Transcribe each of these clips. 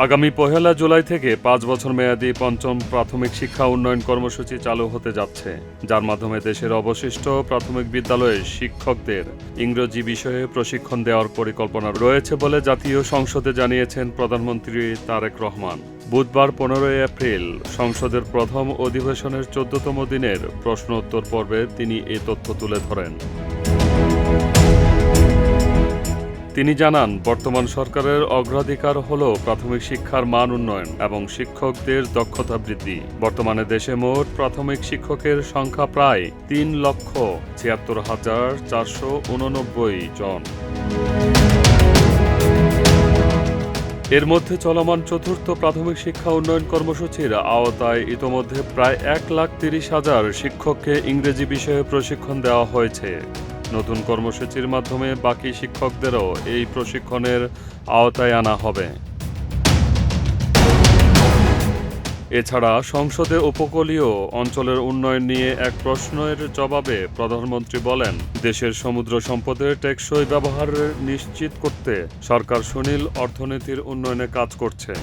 আগামী ১ জুলাই থেকে ৫ বছর মেয়াদী পঞ্চম প্রাথমিক শিক্ষা উন্নয়ন কর্মসূচি চালু হতে যাচ্ছে, যার মাধ্যমে দেশের অবশিষ্ট প্রাথমিক বিদ্যালয়ের শিক্ষকদের ইংরেজি বিষয়ে প্রশিক্ষণ দেওয়ার পরিকল্পনা রয়েছে বলে জাতীয় সংসদে জানিয়েছেন প্রধানমন্ত্রী তারেক রহমান। বুধবার ১৫ এপ্রিল সংসদের প্রথম অধিবেশনের ১৪তম দিনের প্রশ্ন উত্তর পর্বে তিনি এই তথ্য তুলে ধরেন। তিনি জানান, বর্তমান সরকারের অগ্রাধিকার হল প্রাথমিক শিক্ষার মান উন্নয়ন এবং শিক্ষকদের দক্ষতা বৃদ্ধি। বর্তমানে দেশে মোট প্রাথমিক শিক্ষকের সংখ্যা প্রায় ৩,৭৬,৪৮৯ জন। এর মধ্যে চলমান চতুর্থ প্রাথমিক শিক্ষা উন্নয়ন কর্মসূচির আওতায় ইতোমধ্যে প্রায় ১,৩০,০০০ শিক্ষককে ইংরেজি বিষয়ে প্রশিক্ষণ দেওয়া হয়েছে। নতুন কর্মসূচির মাধ্যমে বাকি শিক্ষকদেরও এই প্রশিক্ষণের আওতায় আনা হবে। এছাড়া সংসদে উপকূলীয় অঞ্চলের উন্নয়ন নিয়ে এক প্রশ্নের জবাবে প্রধানমন্ত্রী বলেন, দেশের সমুদ্র সম্পদের টেকসই ব্যবহার নিশ্চিত করতে সরকার সুনীল অর্থনীতির উন্নয়নে কাজ করছে।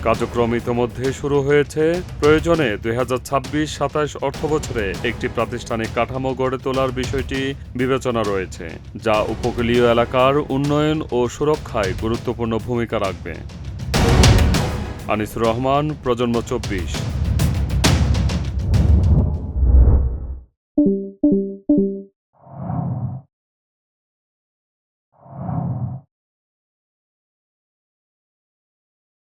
কার্যক্রম ইতোমধ্যে শুরু হয়েছে। প্রয়োজনে ২০২৬-২৭ অর্থবছরে একটি প্রাতিষ্ঠানিক কাঠামো গড়ে তোলার বিষয়টি বিবেচনা রয়েছে, যা উপকূলীয় এলাকার উন্নয়ন ও সুরক্ষায় গুরুত্বপূর্ণ ভূমিকা রাখবে। আনিসুর রহমান, প্রজন্ম ২৪।